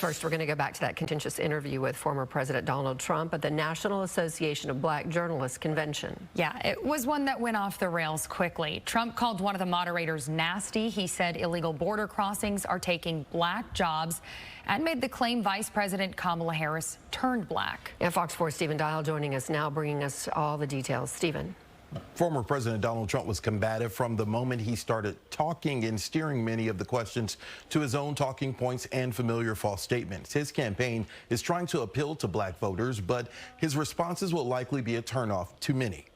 First, we're going to go back to that contentious interview with former President Donald Trump at the National Association of Black Journalists convention. Yeah, it was one that went off the rails quickly. Trump called one of the moderators nasty. He said illegal border crossings are taking black jobs and made the claim Vice President Kamala Harris turned black. And Fox 4's Stephen Dial joining us now, bringing us all the details. Stephen. Former President Donald Trump was combative from the moment he started talking and steering many of the questions to his own talking points and familiar false statements. His campaign is trying to appeal to black voters, but his responses will likely be a turnoff to many.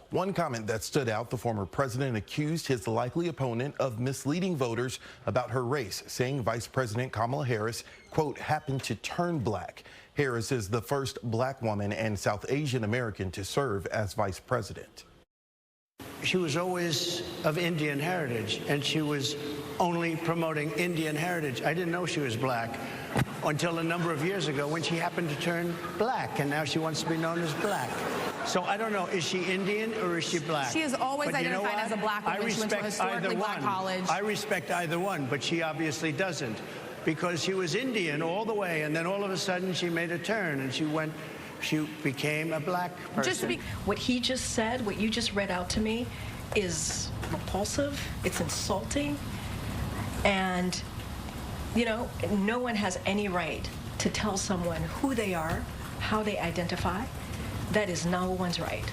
One comment that stood out, the former president accused his likely opponent of misleading voters about her race, saying Vice President Kamala Harris, quote, happened to turn black. Harris is the first black woman and South Asian American to serve as vice president. She was always of Indian heritage, and she was only promoting Indian heritage. I didn't know she was black until a number of years ago when she happened to turn black, and now she wants to be known as black. So I don't know, is she Indian or is she black? She has always identified as a black woman. She went to a historically black college. I respect either one, but she obviously doesn't, because she was Indian all the way, and then all of a sudden she made a turn, and she became a black person. What he just said, what you just read out to me, is repulsive, it's insulting, and, you know, no one has any right to tell someone who they are, how they identify. That is no one's right.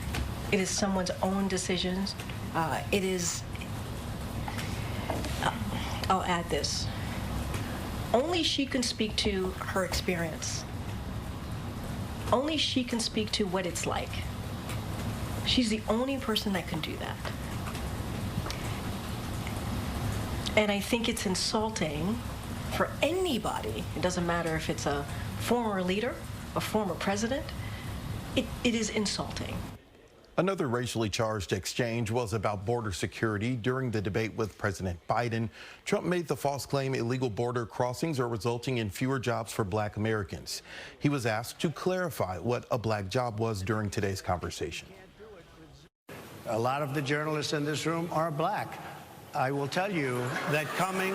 It is someone's own decisions. It is, I'll add this, only she can speak to her experience. Only she can speak to what it's like. She's the only person that can do that. And I think it's insulting for anybody. It doesn't matter if it's a former leader, a former president. It is insulting. Another racially charged exchange was about border security. During the debate with President Biden, Trump made the false claim illegal border crossings are resulting in fewer jobs for black Americans. He was asked to clarify what a black job was during today's conversation. A lot of the journalists in this room are black. I will tell you that coming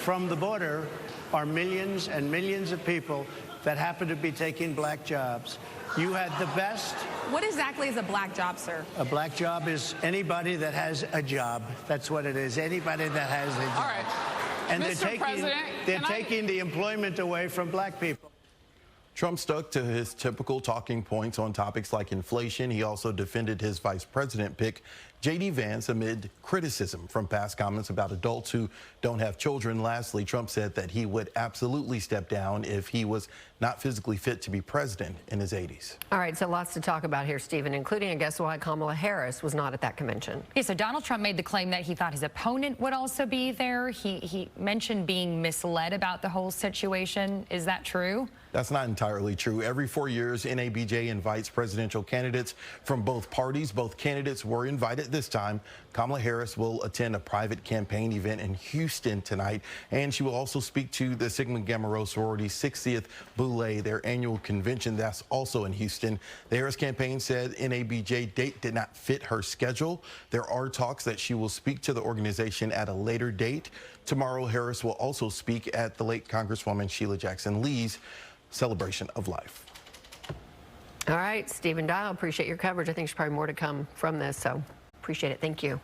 from the border are millions and millions of people that happen to be taking black jobs. You had the best. What exactly is a black job, sir? A black job is anybody that has a job. That's what it is. Anybody that has a job. All right. And Mr. they're taking the employment away from black people. Trump stuck to his typical talking points on topics like inflation. He also defended his vice president pick, J.D. Vance, amid criticism from past comments about adults who don't have children. Lastly, Trump said that he would absolutely step down if he was not physically fit to be president in his 80s. All right, so lots to talk about here, Stephen, including, I guess, why Kamala Harris was not at that convention. Yeah, so Donald Trump made the claim that he thought his opponent would also be there. He mentioned being misled about the whole situation. Is that true? That's not entirely true. Every 4 years, NABJ invites presidential candidates from both parties. Both candidates were invited this time. Kamala Harris will attend a private campaign event in Houston tonight, and she will also speak to the Sigma Gamma Rho sorority's 60th Boulé, their annual convention. That's also in Houston. The Harris campaign said NABJ date did not fit her schedule. There are talks that she will speak to the organization at a later date. Tomorrow, Harris will also speak at the late Congresswoman Sheila Jackson Lee's celebration of life. All right, Stephen Dial, appreciate your coverage. I think there's probably more to come from this, so appreciate it. Thank you.